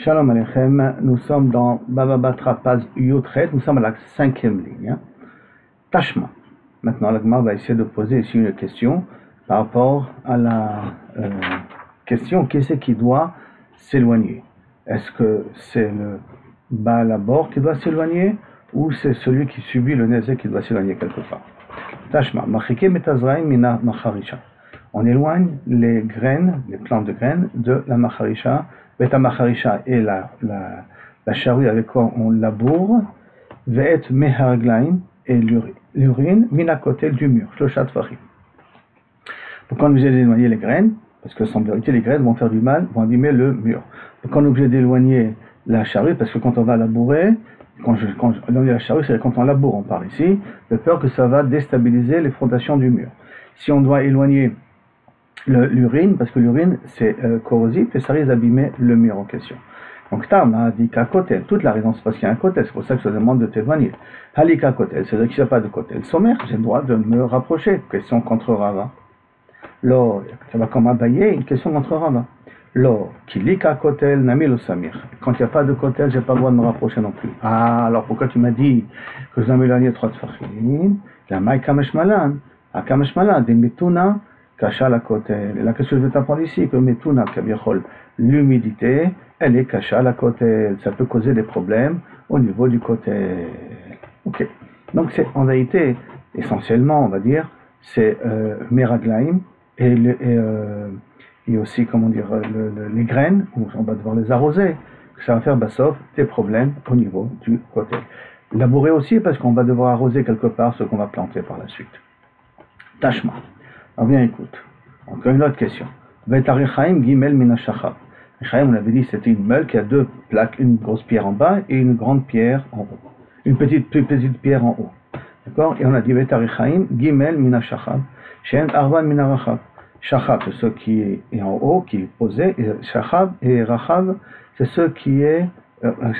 Shalom Aleichem, nous sommes dans Baba Batra Paz Yotret, nous sommes à la 5e ligne. Tashma. Maintenant, l'Agma va essayer de poser ici une question par rapport à la question qui c'est qui doit s'éloigner. Est-ce que c'est le Baal Abor qui doit s'éloigner ou c'est celui qui subit le Nézé qui doit s'éloigner quelque part? Tashma. Machike metazraim mina macharisha. On éloigne les graines, les plantes de graines de la macharisha. Beta macharisha est la charrue avec quoi on laboure. Ve'et meharglaim et l'urine mina côté du mur. Shloshat farim. Pourquoi on est obligé d'éloigner les graines? Parce que sans vérité, les graines vont faire du mal, vont abîmer le mur. Pourquoi on est obligé d'éloigner la charrue? Parce que quand on va labourer, quand on éloigne la charrue, c'est quand on laboure, on parle ici, de peur que ça va déstabiliser les fondations du mur. Si on doit éloigner l'urine, parce que l'urine c'est corrosif et ça risque d'abîmer le mur en question. Donc Tam a dit qu'à kotel, toute la raison c'est parce qu'il y a un kotel, c'est pour ça que je te demande de t'éloigner. Halika kotel, c'est-à-dire qu'il n'y a pas de kotel sommaire, j'ai le droit de me rapprocher. Question contre Rava. Lors, ça va comme abayer, une question contre Rava. Lors, kilika kotel namil samir. Quand il n'y a pas de kotel, j'ai pas le droit de me rapprocher non plus. Ah, alors pourquoi tu m'as dit que je dois m'éloigner 3 tfachim? La maï kamesh malan, a kamesh malan, des mituna. Kasha la kotel. Et là, qu'est-ce que je veux t'apprendre ici? Que Metuna, l'humidité, elle est kasha la kotel. Ça peut causer des problèmes au niveau du kotel. Ok. Donc, c'est en vérité, essentiellement, on va dire, c'est meraglaim et aussi, comment dire, les graines, où on va devoir les arroser. Ça va faire, sauf des problèmes au niveau du kotel. Labourer aussi, parce qu'on va devoir arroser quelque part ce qu'on va planter par la suite. Tashma. Alors bien écoute, encore une autre question. Vetarichaim gimel minashachab. Rechaim, on avait dit c'était une meule qui a 2 plaques, une grosse pierre en bas et une grande pierre en haut. Une plus petite pierre en haut. D'accord? Et on a dit Vetarichaim gimel minashachab. Shen arba minarachab. Shachab, c'est ce qui est en haut, qui est posé, et shachab et rachab, c'est ce qui est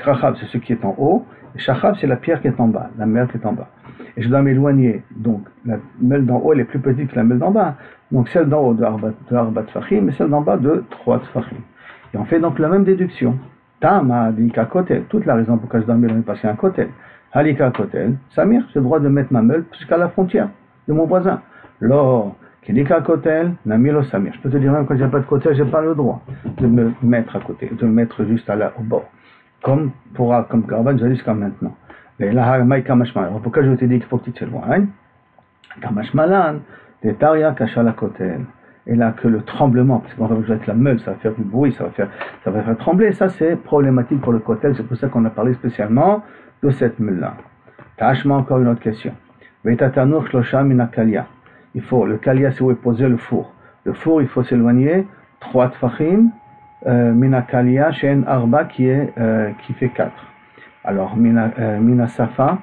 rachab, c'est ce qui est en haut, et shachab, c'est la pierre qui est en bas, la meule qui est en bas. Et je dois m'éloigner, donc la meule d'en haut elle est plus petite que la meule d'en bas, donc celle d'en haut de Arba Tfachim et celle d'en bas de 3 Tfachim. Et on fait donc la même déduction. Tama Halika Kotel, toute la raison pourquoi je dois m'éloigner parce qu'il y a un Kotel. Halika Kotel, Samir, j'ai le droit de mettre ma meule jusqu'à la frontière de mon voisin. Lors, Halika Kotel, Namilo Samir. Je peux te dire même quand j'ai pas de Kotel, j'ai pas le droit de me mettre à côté, de me mettre juste au bord. Comme Garban, j'ai dit jusqu'à maintenant. Et là, pourquoi je t'ai dit qu'il faut que tu t'éloignes? Kamashmalan, des taria kasha la kotel. Et là, que le tremblement, parce qu'on va jouer avec la meule, ça va faire du bruit, ça va faire trembler. Ça, c'est problématique pour le kotel. C'est pour ça qu'on a parlé spécialement de cette meule-là. Tashma, encore une autre question. Vetatanur shlosha minakalia. Il faut, le kalia, c'est où est posé le four. Le four, il faut s'éloigner 3 tfachim, minakalia, shen arba, qui fait 4. Alors, mina safa,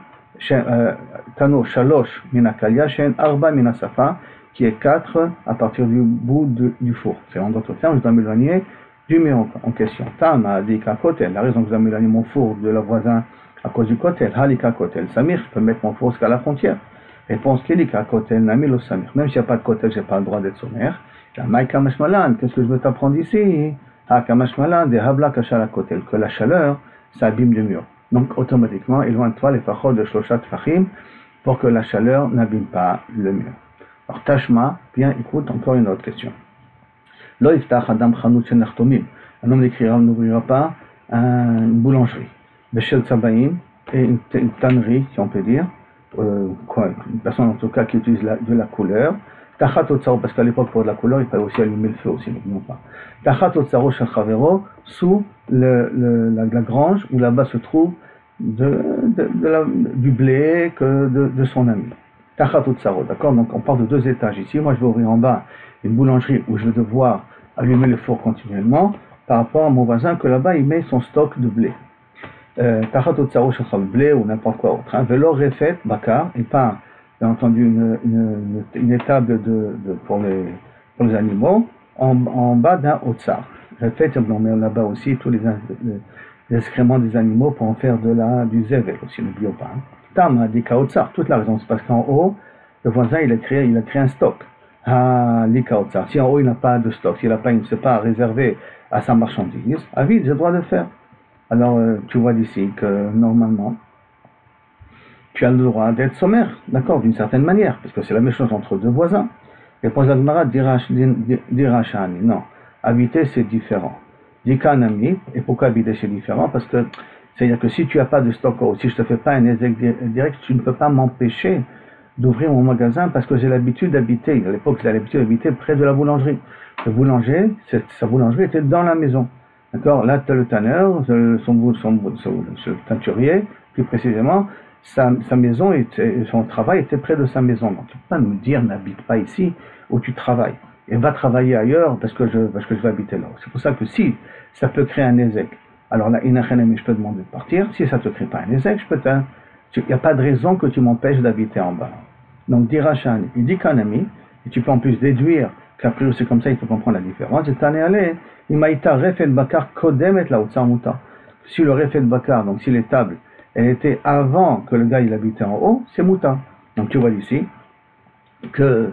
tano shalosh mina kalia, shen arba mina safa, qui est 4 à partir du bout du four. C'est en d'autres termes, je dois m'éloigner du mur en question. Tam a dit qu'à kotel, la raison que je dois m'éloigner mon four de le voisin à cause du kotel, halika kotel, samir, je peux mettre mon four jusqu'à la frontière. Réponse kelika kotel, namilo samir. Même s'il n'y a pas de kotel, je n'ai pas le droit d'être sommaire. La maïka mashmalan, qu'est-ce que je veux t'apprendre ici? Ha kamashmalan, de habla kasha la kotel, que la chaleur, ça abîme le mur. Donc automatiquement, éloigne-toi les fachot de Shloshat Fachim pour que la chaleur n'abîme pas le mur. Alors Tashma, bien écoute encore une autre question. Lo iftach adam chanut shenachtomim. Un homme n'ouvrira pas une boulangerie. Beshel tzabaim, et une tannerie, si on peut dire, une personne en tout cas qui utilise de la couleur. Tachat otzaro, parce qu'à l'époque pour de la couleur, il fallait aussi allumer le feu aussi, n'oublions pas. Tachat otzaro shel chavero, sous la grange où là-bas se trouve du blé de son ami. Tachat otzaro, d'accord? Donc on parle de 2 étages ici. Moi je vais ouvrir en bas une boulangerie où je vais devoir allumer le four continuellement par rapport à mon voisin que là-bas il met son stock de blé. Tachat otzaro shel chavero, blé ou n'importe quoi autre. Velo refet bakar, et pas bien entendu une étable pour les animaux en bas d'un otsar. Refet, on met là-bas aussi tous les excréments des animaux pour en faire du zével aussi, n'oublions pas. Tam a dit kaotsar, toute la raison, c'est parce qu'en haut, le voisin il a créé un stock. Ah, li kaotsar. Si en haut il n'a pas de stock, s'il n'a pas, il ne sait pas réserver à sa marchandise, à vide, j'ai le droit de le faire. Alors, tu vois d'ici que normalement, tu as le droit d'être sommaire, d'accord, d'une certaine manière, parce que c'est la même chose entre deux voisins. Et pour Zagmara, dirachani, non, habiter c'est différent. Dikanami, et pourquoi habiter c'est différent? Parce que, c'est-à-dire que si tu n'as pas de stock, si je ne te fais pas un ézec direct, tu ne peux pas m'empêcher d'ouvrir mon magasin parce que j'ai l'habitude d'habiter. À l'époque, j'ai l'habitude d'habiter près de la boulangerie. Le boulanger, sa boulangerie était dans la maison. D'accord? Là, tu as le tanneur, ce teinturier, plus précisément, sa maison, son travail était près de sa maison. Donc, tu ne peux pas nous dire, n'habite pas ici où tu travailles. Et va travailler ailleurs parce que je vais habiter là. C'est pour ça que si ça peut créer un ézec, alors là, je peux demander de partir. Si ça ne te crée pas un ézec, il n'y a pas de raison que tu m'empêches d'habiter en bas. Donc, dirachan, il dit qu'un ami, et tu peux en plus déduire qu'après c'est comme ça, il faut comprendre la différence. Si le refet de bakar, donc si les tables, elles étaient avant que le gars il habitait en haut, c'est muta. Donc tu vois ici que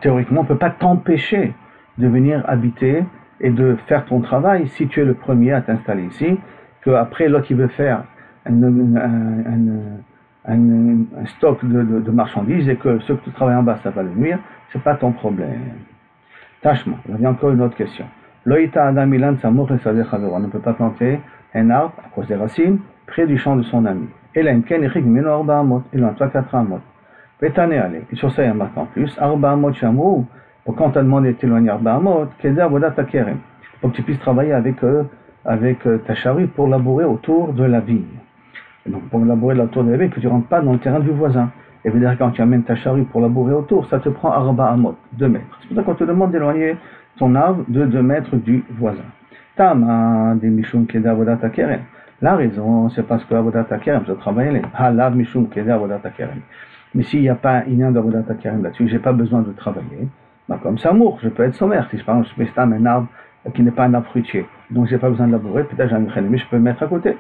théoriquement, on ne peut pas t'empêcher de venir habiter et de faire ton travail si tu es le premier à t'installer ici, qu'après l'autre qui veut faire un stock de marchandises et que ceux qui travaillent en bas, ça va le nuire, c'est pas ton problème. Tâchement, il y a encore une autre question. Loïta Adam Milan Samour et Sadeh Chavero. On ne peut pas planter un arbre à cause des racines près du champ de son ami. Et là, il en a 4 amot. Pétané allez. Et sur ça, il y a marqué en plus. Arba amot chamou. Pour quand on t'a demandé de t'éloigner Arba amot, Keder Voda Takerem. Pour que tu puisses travailler avec ta charrue pour labourer autour de la vigne. Et donc, pour labourer autour de la vigne, que tu ne rentres pas dans le terrain du voisin. Et bien, quand tu amènes ta charrue pour labourer autour, ça te prend Arba amot, 2 mètres. C'est pour ça qu'on te demande d'éloigner ton arbre de 2 mètres du voisin. Tama de Mishum Keda Avodat Kerem. La raison, c'est parce que Avodat Kerem, je travaille les. Halav Mishum Keda Avodat Kerem. Mais s'il n'y a pas un d'Avodat Kerem là-dessus, je n'ai pas besoin de travailler. Bah, comme ça, mourre, je peux être sommaire. Si par exemple, je mets un arbre qui n'est pas un arbre fruitier, donc je n'ai pas besoin de labourer, peut-être j'ai un mais je peux le mettre à côté.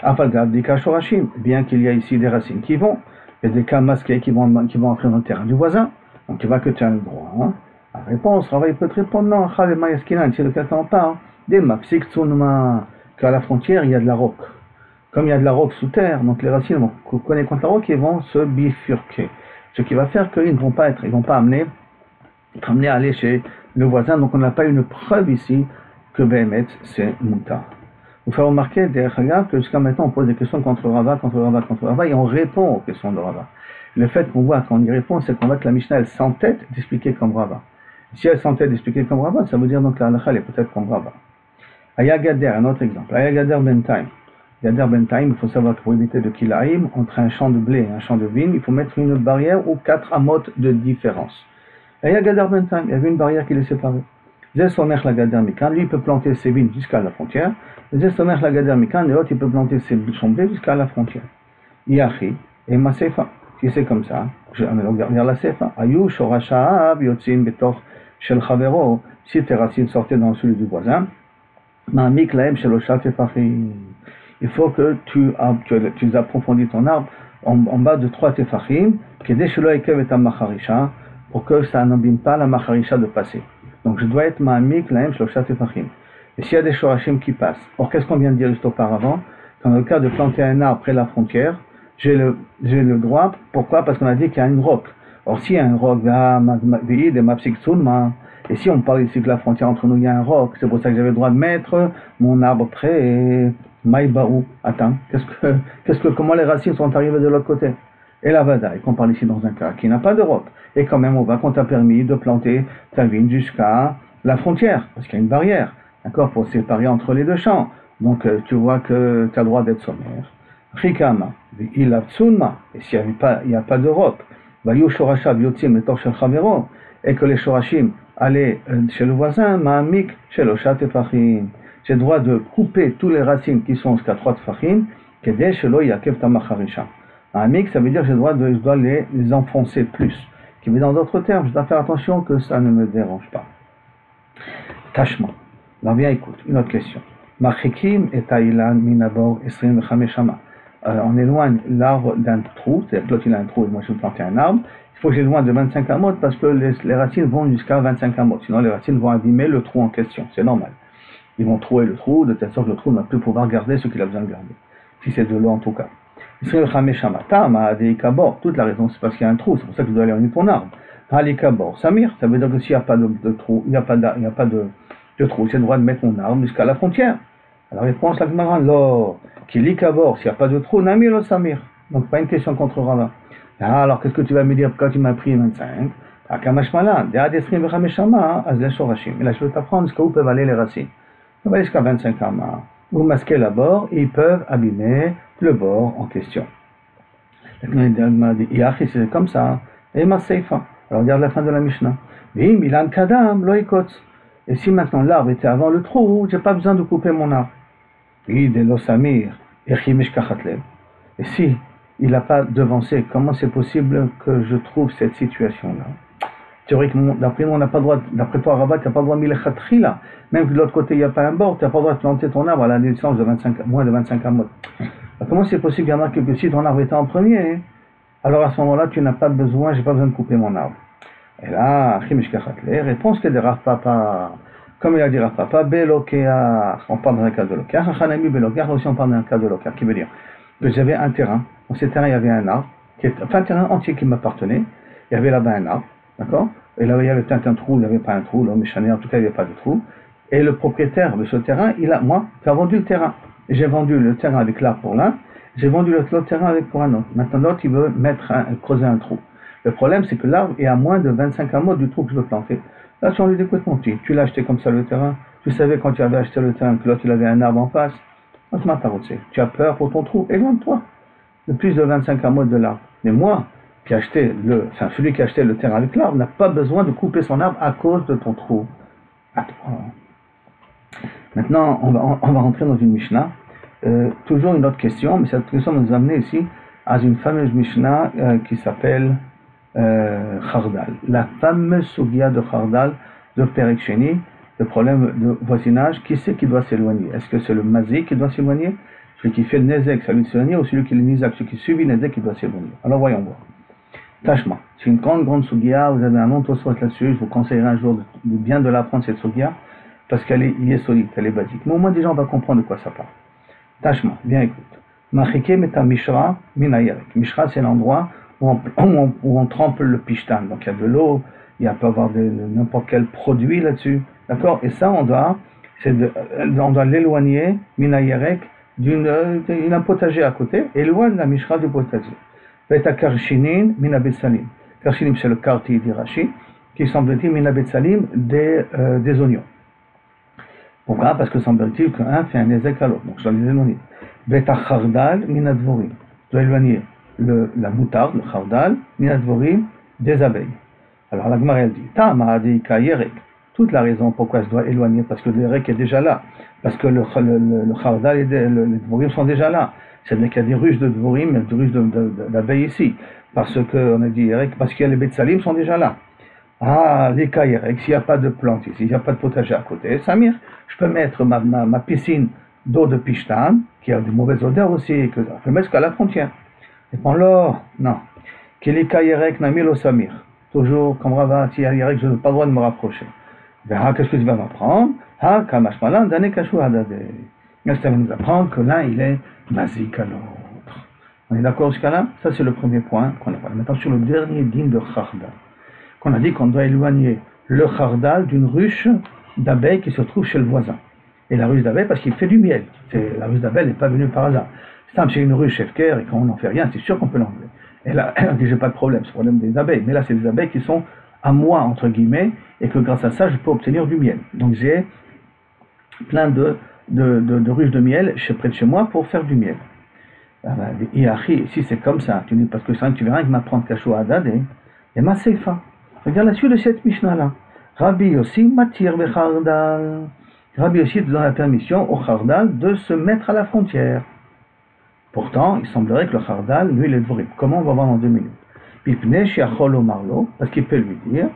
Afalgav Dika Shorashim, bien qu'il y a ici des racines qui vont, il y a des cas masqués qui vont entrer dans le terrain du voisin. Donc tu vois que tu as le droit. Hein. La réponse, travail peut te répondre non. C'est lequel t'en parle. Des mapsik tsunma. Qu'à la frontière, il y a de la roque. Comme il y a de la roque sous terre, donc les racines vont connaître contre la roque et vont se bifurquer. Ce qui va faire qu'ils ne vont pas amener à aller chez le voisin. Donc on n'a pas une preuve ici que Behemet c'est Mouta. Vous faire remarquer derrière que jusqu'à maintenant on pose des questions contre Rava et on répond aux questions de Rava. Le fait qu'on voit quand on y répond, c'est qu'on voit que la Mishnah elle s'entête d'expliquer comme Rava. Si elle s'entête d'expliquer comme Rava, ça veut dire donc que la halakha est peut-être comme Rava. Aya Gader, un autre exemple. Aya Gader Bentaim. Gader Bentaim, il faut savoir que pour éviter de Kilaïm, entre un champ de blé et un champ de vigne, il faut mettre une barrière ou 4 amot de différence. Aya Gader Bentaim, il y avait une barrière qui les séparait. Zesomech la Gader Mikan, lui il peut planter ses vignes jusqu'à la frontière. Zesomech la Gader Mikan, et l'autre il peut planter son blé jusqu'à la frontière. Yachi et Masefa. Si c'est comme ça, regarde la Sefa. Ayu Shorashaab Yotzin Betoch Shel Chavero. Si tes racines sortaient dans celui du voisin, Ma'amik Laem Sheloshat Tefachim. Il faut que tu approfondis ton arbre en bas de 3 Tefachim, Kedei Shelo Ekev et Macharisha, pour que ça n'abîme pas la Macharisha de passer. Donc je dois être Ma'amik Laem Sheloshat Tefachim. Et s'il y a des Shorashim qui passent, or qu'est-ce qu'on vient de dire juste auparavant? Dans le cas de planter un arbre près de la frontière, j'ai le droit, pourquoi? Parce qu'on a dit qu'il y a une roque. Or, s'il y a un roc, et si on parle ici de la frontière entre nous, il y a un roc, c'est pour ça que j'avais le droit de mettre mon arbre près, Maïbaou. Attends, comment les racines sont arrivées de l'autre côté? Et la vadaï, qu'on parle ici dans un cas qui n'a pas de roc. Et quand même, on va qu'on t'a permis de planter ta vigne jusqu'à la frontière, parce qu'il y a une barrière, d'accord, pour séparer entre les deux champs. Donc, tu vois que tu as le droit d'être sommaire. Rikama, il a tsunma, et s'il n'y a pas de roc, et que les shorashim allaient chez le voisin, ma'amik sheloshat tefachim. J'ai le droit de couper toutes les racines qui sont jusqu'à 3 tefachim, kedei shelo yakev tamacharisha. Ma'amik, ça veut dire que je dois les enfoncer plus. Qui veut dans d'autres termes, je dois faire attention que ça ne me dérange pas. Tachement. Alors bien écoute, une autre question. Machikim et taïlan minabor esrim v'chameshama. On éloigne l'arbre d'un trou, c'est-à-dire que l'autre il a un trou et moi je veux planter un arbre, il faut que j'éloigne de 25 amot parce que les racines vont jusqu'à 25 amot, sinon les racines vont abîmer le trou en question, c'est normal. Ils vont trouer le trou, de telle sorte que le trou ne va plus pouvoir garder ce qu'il a besoin de garder. Si c'est de l'eau en tout cas. Toute la raison, c'est parce qu'il y a un trou, c'est pour ça que tu dois aller en ton arbre. Samir, ça veut dire que s'il n'y a pas de trou, il n'y a pas de trou, j'ai le droit de mettre mon arbre jusqu'à la frontière. Alors réponse la Gemara, l'or, s'il n'y a pas de trou, Nami lo Samir. Donc pas une question contre Rava. Alors qu'est-ce que tu vas me dire quand tu m'as pris 25? Et là je vais t'apprendre jusqu'à où peuvent aller les racines. On va aller jusqu'à 25 amas. Vous masquez la bord et ils peuvent abîmer le bord en question. C'est comme ça. Et ma seifa. Alors regarde la fin de la Mishnah. Et si maintenant l'arbre était avant le trou, j'ai pas besoin de couper mon arbre. Et si il n'a pas devancé, comment c'est possible que je trouve cette situation-là? Théoriquement, d'après nous, on n'a pas le droit, d'après toi, Rabat, tu n'as pas le droit de milchatri là. Même que de l'autre côté, il n'y a pas un bord, tu n'as pas le droit de planter ton arbre à la distance de moins de 25 amot. Comment c'est possible qu'il y en a que si ton arbre était en premier, alors à ce moment-là, tu n'as pas besoin, j'ai pas besoin de couper mon arbre. Et là, réponse que de Rav Papa, comme il a dit Rav Papa, Belokea, on parle d'un cas de Lokea, Hachanami Belokea, aussi on parle d'un cas de Lokea, qui veut dire que j'avais un terrain, dans ce terrain il y avait un arbre, un terrain entier qui m'appartenait, il y avait là-bas un arbre, d'accord? Et là il y avait peut-être un trou, il n'y avait pas un trou, l'homme méchané, en tout cas il n'y avait pas de trou, et le propriétaire de ce terrain, moi, j'ai vendu le terrain, et j'ai vendu le terrain avec l'arbre pour l'un, j'ai vendu l'autre terrain avec pour un autre. Maintenant l'autre il veut creuser un trou. Le problème c'est que l'arbre est à moins de 25 amots du trou que je veux planter. Là tu lui dis écoute mon petit, tu l'as acheté comme ça le terrain, tu savais quand tu avais acheté le terrain que l'autre il avait un arbre en face, tu as peur pour ton trou, éloigne-toi de plus de 25 amots de l'arbre. Mais moi, celui qui a acheté le terrain avec l'arbre n'a pas besoin de couper son arbre à cause de ton trou. Maintenant on va rentrer dans une Mishnah. Toujours une autre question, mais cette question nous amène ici à une fameuse Mishnah qui s'appelle Khardal. La fameuse Sugia de Khardal de Perek Sheni, le problème de voisinage, qui c'est qui doit s'éloigner? Est-ce que c'est le Mazik qui doit s'éloigner? Celui qui fait le Nezek, ça lui s'éloigner, ou celui qui est le Nizak, celui qui subit le Nezek, qui doit s'éloigner? Alors voyons voir. Tachma, c'est une grande Sugia, vous avez un long tosot là-dessus, je vous conseillerais un jour de bien de l'apprendre cette Sugia, parce qu'elle est solide, elle est basique. Mais au moins déjà on va comprendre de quoi ça parle. Tachma, bien écoute. Machike meta mishra minayerek. Mishra, c'est l'endroit où on trempe le pishtan. Donc il y a de l'eau, il peut y avoir n'importe quel produit là-dessus. D'accord? Et ça, on doit l'éloigner, minayerek, d'un potager à côté, et éloigne la mishra du potager. Veta karshinin minabetsalim. Karshinin, c'est le quartier d'Irachi, qui semble-t-il minabetsalim des oignons. Pourquoi? Parce que semble-t-il qu'un fait un ezek à l'autre. Donc je dois les éloigner. Beta chardal minadvorim. Je dois éloigner la moutarde, le chardal, minadvorim, des abeilles. Alors la Gemara elle dit, Ta'ma'adika yerek. Toute la raison pourquoi je dois éloigner, parce que le yerek est déjà là. Parce que le chardal et les dvorim sont déjà là. C'est-à-dire qu'il y a des ruches de dvorim, des ruches d'abeilles ici. Parce qu'on a dit yerek, parce qu'il y a les betsalim sont déjà là. Les kayerek, s'il n'y a pas de plantes ici, s'il n'y a pas de potager à côté, Samir, je peux mettre ma piscine d'eau de pishtan, qui a de mauvaises odeurs aussi, que je peux mettre jusqu'à la frontière. Et pour l'or, non. Kili kayerek namilo Samir. Toujours, comme Rava, si Yerek, je n'ai pas le droit de me rapprocher. Qu'est-ce que tu vas m'apprendre? Kamashmalan, dane kashu hadade. Ça va nous apprendre que l'un, il est basique à l'autre. On est d'accord jusqu'à là? Ça, c'est le premier point qu'on a parlé. Maintenant, sur le dernier din de Khardal, qu'on a dit qu'on doit éloigner le Khardal d'une ruche d'abeilles qui se trouve chez le voisin. Et la ruche d'abeilles, parce qu'il fait du miel. La ruche d'abeilles n'est pas venue par hasard. C'est une ruche FKR et quand on n'en fait rien, c'est sûr qu'on peut l'enlever. Et là, j'ai pas de problème, c'est le problème des abeilles. Mais là, c'est des abeilles qui sont à moi, entre guillemets, et que grâce à ça, je peux obtenir du miel. Donc j'ai plein de ruches de miel près de chez moi pour faire du miel. Si c'est comme ça, tu dis, parce que ça, tu verras qu'il m'apprend Kachou Hadad et ma Seifa. Regarde la suite de cette Mishnah-là. Rabbi aussi m'attire le Khardal. Rabbi aussi te donne la permission au Khardal de se mettre à la frontière. Pourtant, il semblerait que le Khardal, lui, il est dvorim. Comment on va voir en 2 minutes? Pipne shiachol omarlo, parce qu'il peut lui dire,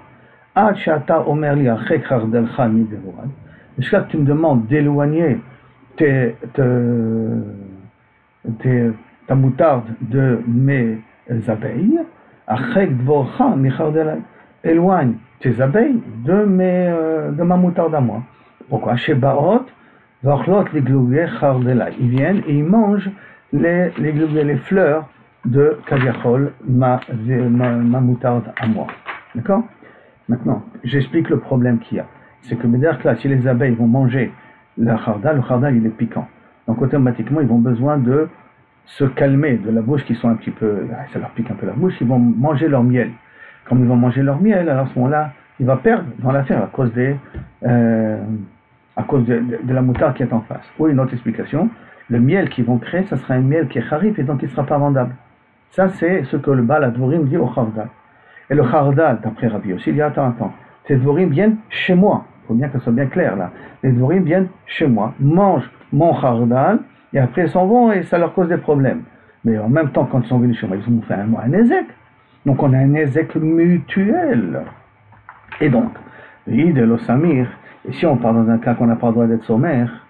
Ad shata omerli achek Khardalcha mi devorad. Jusqu'à que tu me demandes d'éloigner ta moutarde de mes abeilles, achek dvorcha mi Khardalcha. Éloigne tes abeilles de ma moutarde à moi. Pourquoi? Chez Baot, Ils viennent et ils mangent les fleurs de Kaviachol, ma moutarde à moi. D'accord? Maintenant, j'explique le problème qu'il y a. C'est que là, si les abeilles vont manger le khardal il est piquant. Donc automatiquement, ils vont besoin de se calmer de la bouche qui sont un petit peu, ça leur pique un peu la bouche, ils vont manger leur miel. Comme ils vont manger leur miel, alors à ce moment-là, il va perdre dans l'affaire à cause de la moutarde qui est en face. Ou une autre explication, le miel qu'ils vont créer, ça sera un miel qui est harif et donc il ne sera pas vendable. Ça, c'est ce que le Baal Advorim dit au khardal. Et le khardal, d'après Rabbi Yossi, il dit attends, ces dvorim viennent chez moi. Il faut bien que ce soit bien clair là. Les dvorim viennent chez moi, mangent mon khardal, et après ils s'en vont et ça leur cause des problèmes. Mais en même temps, quand ils sont venus chez moi, ils ont fait un ézek. Donc on a un ézek mutuel. Et donc, l'Osamir, et si on part dans un cas qu'on n'a pas le droit d'être sommaire,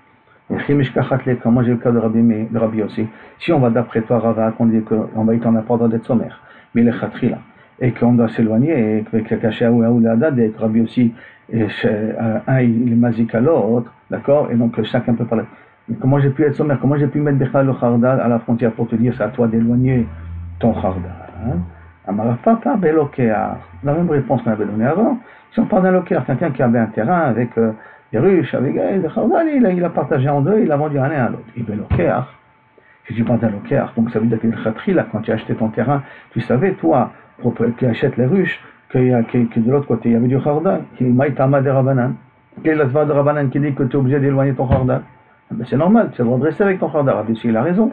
comme moi j'ai le cas de Rabbi Yossi, si on va d'après toi, Rava, qu'on dit qu'on va n'a pas le droit d'être sommaire, mais il est khatri là, et qu'on doit s'éloigner, et avec le cachet ou la dad, et que Rabbi Yossi, il est mazik à l'autre, d'accord, et donc chacun peut parler. Mais comment j'ai pu être sommaire, comment j'ai pu mettre Bechal le khardal à la frontière pour te dire c'est à toi d'éloigner ton khardal, Amarafapa belokéar. La même réponse qu'on avait donnée avant. Si on parle d'un lokéar, quelqu'un qui avait un terrain avec des ruches, avec des khardal, il a partagé en deux, il a vendu un et à l'autre. Et belokéar, si tu parles d'un lokéar, donc ça veut dire que le khatri, là, quand tu as acheté ton terrain, tu savais, toi, qui achètes les ruches, que de l'autre côté, il y avait du khardal. Quel est la zva de Rabbanan qui dit que tu es obligé d'éloigner ton khardal? Ben c'est normal, tu as le droit de rester avec ton khardal. Rabbi Yossi, il a raison.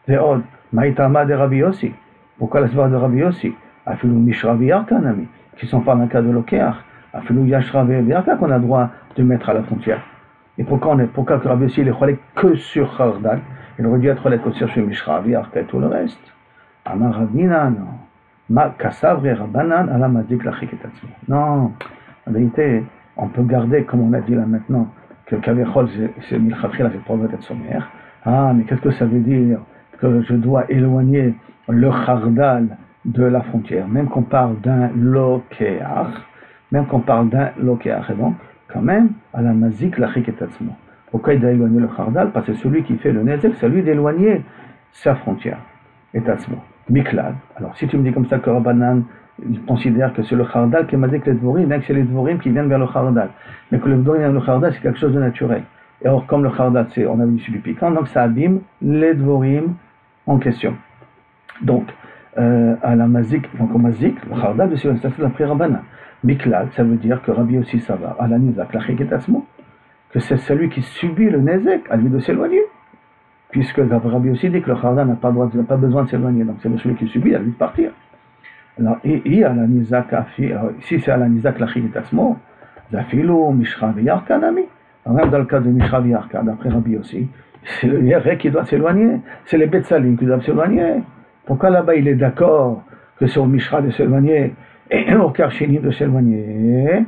Ve'od, maïtama de Rabbi Yossi. Pourquoi la svara de Rabbi Yossi? Afilou Mishra V'Yarkanami, qui sont pas dans le cas de Lokéach. Afilou Yashra V'Yarka qu'on a le droit de mettre à la frontière. Et pourquoi que Rabbi Yossi il est relais que sur Khardal? Il aurait dû être relais que sur Mishra V'Yarka et tout le reste. Amar Rabina, non. Ma Kassavre Rabbanan ala Mazik Lachik et Tatzmi. Non, en vérité, on peut garder, comme on a dit là maintenant, que Kavechol c'est Milchatri, là c'est pour être sommaire. Ah, mais qu'est-ce que ça veut dire? Que je dois éloigner le khardal de la frontière, même qu'on parle d'un lokéach, et donc, quand même, à la mazik lachik et tatzmo. Pourquoi il doit éloigner le khardal? Parce que celui qui fait le nezek, c'est lui d'éloigner sa frontière, et tatzmo. Miklad. Alors, si tu me dis comme ça que Rabbanan, il considère que c'est le khardal qui m'a dit que les dvorim, bien que c'est les dvorim qui viennent vers le khardal, mais que le dvorim vers le khardal, c'est quelque chose de naturel. Et or, comme le khardal, on a vu du piquant, donc ça abîme les dvorim en question. Donc, à la mazik, donc au mazik, le khardal de Sion, ça c'est l'après Rabbanan. Miklal, ça veut dire que Rabbi Yossi ça va, à la nizak, la chigetasmo, que c'est celui qui subit le nezek, à lui de s'éloigner. Puisque Rabbi Yossi dit que le khardal n'a pas besoin de s'éloigner, donc c'est celui qui subit, à lui de partir. Alors, et à la nizak, ici c'est à la nizak, la chigetasmo, zafilo, mishra v'yarka nami. Même dans le cas de mishra v'yarka, d'après Rabbi Yossi, c'est le Yerek qui doit s'éloigner, c'est les Betsalim qui doivent s'éloigner. Pourquoi là-bas il est d'accord que c'est au Mishra de s'éloigner et au Karchini de s'éloigner?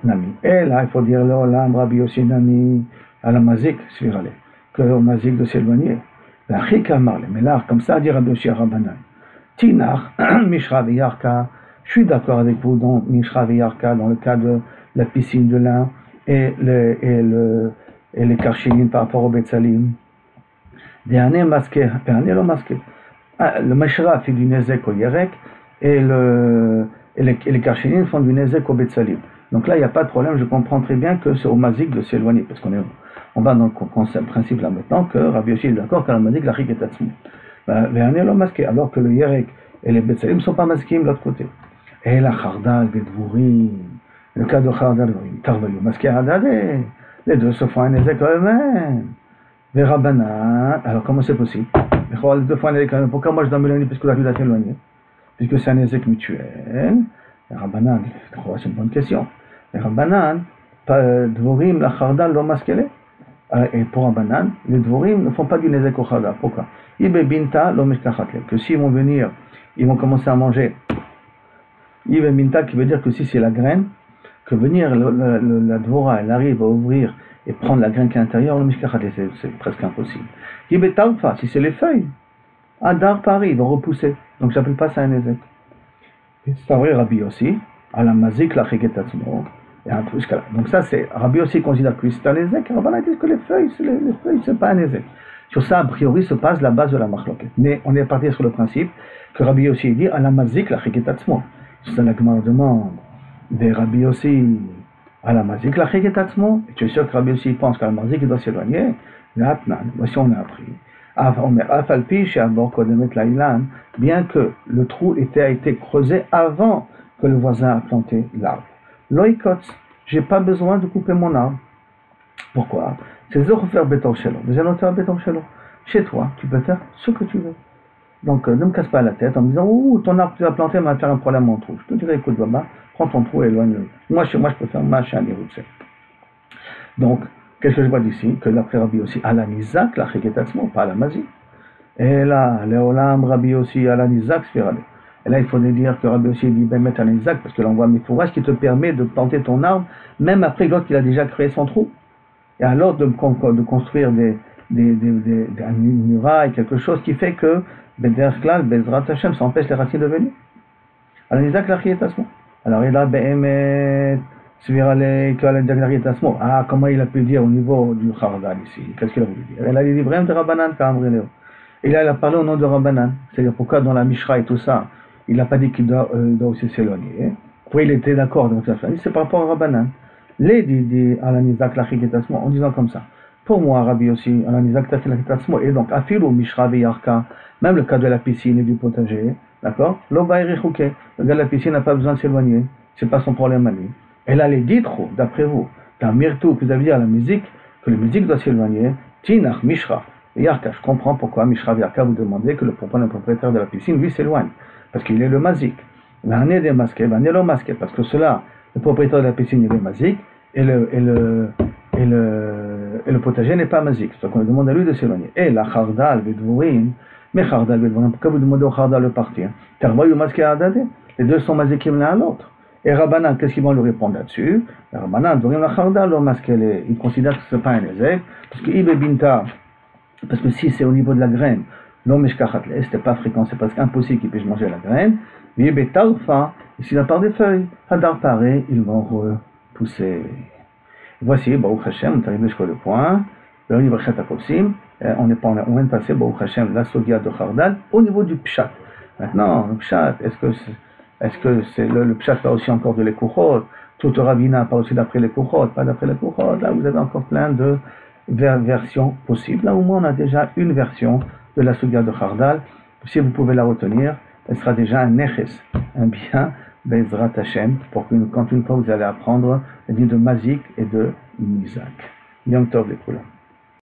Nami. Et là il faut dire l'Olam, Rabbi Yossi Nami, à la Mazik, que au Mazik de s'éloigner. La Chikamarle, mais là comme ça dit Rabbi Yossi à Rabbanan. Tinach, Mishra V'Yarka, je suis d'accord avec vous dans Mishra V'Yarka, dans le cas de la piscine de lin et les karchinin par rapport au Betsalim. Des années masquées, le Meshra fait du Nezek au Yerek et les karchinin font du Nezek au Betsalim. Donc là, il n'y a pas de problème, je comprends très bien que c'est au Mazik de s'éloigner, parce on va dans le principe là maintenant que Rabbi Yossi est d'accord qu'à la Mazik, la Rik est Tatzmi. Des années masquées, alors que le Yerek et les Betsalim ne sont pas masqués de l'autre côté. Et la Khardal, Bedvourim, le cas de Khardal, Tarvayu, masqué à Adadé. Les deux se font un Nezek eux-mêmes. Les Rabbanan, alors comment c'est possible? Les deux font un Nezek eux-mêmes. Pourquoi moi je dois m'éloigner puisque la vie doit t'éloigner? Puisque c'est un Nezek mutuel. Les Rabbanan, c'est une bonne question. Les Rabbanan, Dvorim, la Khardal, l'ont masqué. Et pour Rabbanan, les Dvorim ne font pas du Nezek au Khardal. Pourquoi? Ibe Binta, que s'ils vont venir, ils vont commencer à manger. Ibe Binta, qui veut dire que si c'est la graine, que venir la Dvora, elle arrive à ouvrir et prendre la graine qui est à l'intérieur, le mishkachat, c'est presque impossible. Yibet Talfa, si c'est les feuilles, Adar Paris, ils vont repousser. Donc j'appelle pas ça un Nezek. C'est vrai, Rabbi Yossi, à la Mazik, la Chigetatzmo, Et un truc jusqu'à là. Donc ça, c'est Rabbi aussi considère que c'est un ézek, et Rabbanan dit que les feuilles, c'est pas un ézek. Sur ça, a priori, se passe la base de la marloquette. Mais on est parti sur le principe que Rabbi aussi dit à la mazik la chiketatzmo. Sur ça, la Gemara demande des Rabbi aussi à la mazik la chiketatzmo. Et tu es sûr que Rabbi aussi pense qu'à la mazik il doit s'éloigner. Voici on a appris. Bien que le trou a été creusé avant que le voisin a planté l'arbre. Loïkotz, j'ai pas besoin de couper mon arbre. Pourquoi? C'est Zohfer Betor Shelo. Chez toi, tu peux faire ce que tu veux. Donc, ne me casse pas la tête en me disant, oh, ton arbre que tu as planté va faire un problème à mon trou. Je te dirais, écoute, Baba, prends ton trou et éloigne-le. Moi, je peux faire machin et routes. Donc, qu'est-ce que je vois d'ici? Que l'après Rabbi aussi, Alanizak, la Cheketatzmo, pas la Mazi. Et là, Léolam, Rabbi aussi, Alanizak, Sfirale. Et là, il faudrait dire que Rabbi aussi dit, ben, mettre Alanizak, parce que l'envoi Mifourash qui te permet de planter ton arbre, même après l'autre qu'il a déjà créé son trou. Et alors de construire une muraille, quelque chose qui fait que Bederklal, Bezrat Hashem, ça empêche les racines de venir. Alors, Isaac l'Archiétasmo. Alors, il a Behemet, Svirale, Klal, ah, comment il a pu dire au niveau du Khardal ici? Qu'est-ce qu'il a voulu dire? Il a dit l'Ibrahim de Rabbanan, et là, il a parlé au nom de Rabbanan. C'est-à-dire, pourquoi dans la Mishra et tout ça, il n'a pas dit qu'il doit aussi s'éloigner. Pourquoi il était d'accord, donc c'est par rapport à Rabbanan. Les dit Alanizak l'Archiétasmo, en disant comme ça. Pour moi, Rabbi aussi, Alanizak l'Archiétasmo, et donc, Afilo, Mishra, Veyarka, même le cas de la piscine et du potager, d'accord? L'Obaïrichouke, le gars de la piscine n'a pas besoin de s'éloigner, c'est pas son problème à lui. Et là, les ditro, d'après vous, dans Mirtou, vous avez dit à la musique, que la musique doit s'éloigner, Tinach, Mishra, Veyarka, je comprends pourquoi Mishra, Veyarka, vous demandez que le propriétaire de la piscine, lui, s'éloigne, parce qu'il est le mazik. L'année des masqués, l'année le masqué, parce que cela, le propriétaire de la piscine, il est mazik, et le potager n'est pas mazik. Donc on lui demande à lui de s'éloigner. Et la Khardal, Bedvourim, mais Khardal, Bedvourim, pourquoi vous demandez au Khardal de partir? Tarboy ou masqué à Adade? Les deux sont mazikim l'un à l'autre. Et Rabbanan, qu'est-ce qu'ils vont lui répondre là-dessus? Rabbanan, Dvorim la Khardal, le masqué, il considère que ce n'est pas un ézek, parce que Ibe Binta, parce que si c'est au niveau de la graine, l'homme Eshkachatles, c'était pas fréquent, c'est presque impossible qu'il puisse manger la graine. Mais Ibe Talfa, ici la part des feuilles, Hadar Paré, ils vont repousser. Voici, Baruch Hashem, on est arrivé jusqu'au point. On vient de passer, Baruch Hashem, la sogia de Khardal, au niveau du Pshat. Maintenant, le Pshat, est-ce que c'est le Pshat pas aussi encore de l'Ekuchot? Tout le Rabbinat pas aussi d'après l'Ekuchot, pas d'après l'Ekuchot. Là, vous avez encore plein de versions possibles. Là, au moins, on a déjà une version de la sogia de Khardal. Si vous pouvez la retenir, elle sera déjà un neches, un bien, Bezrat Hashem, pour que quand une fois vous allez apprendre les dit de Mazik et de Mizak. Yom Tov les Koulam.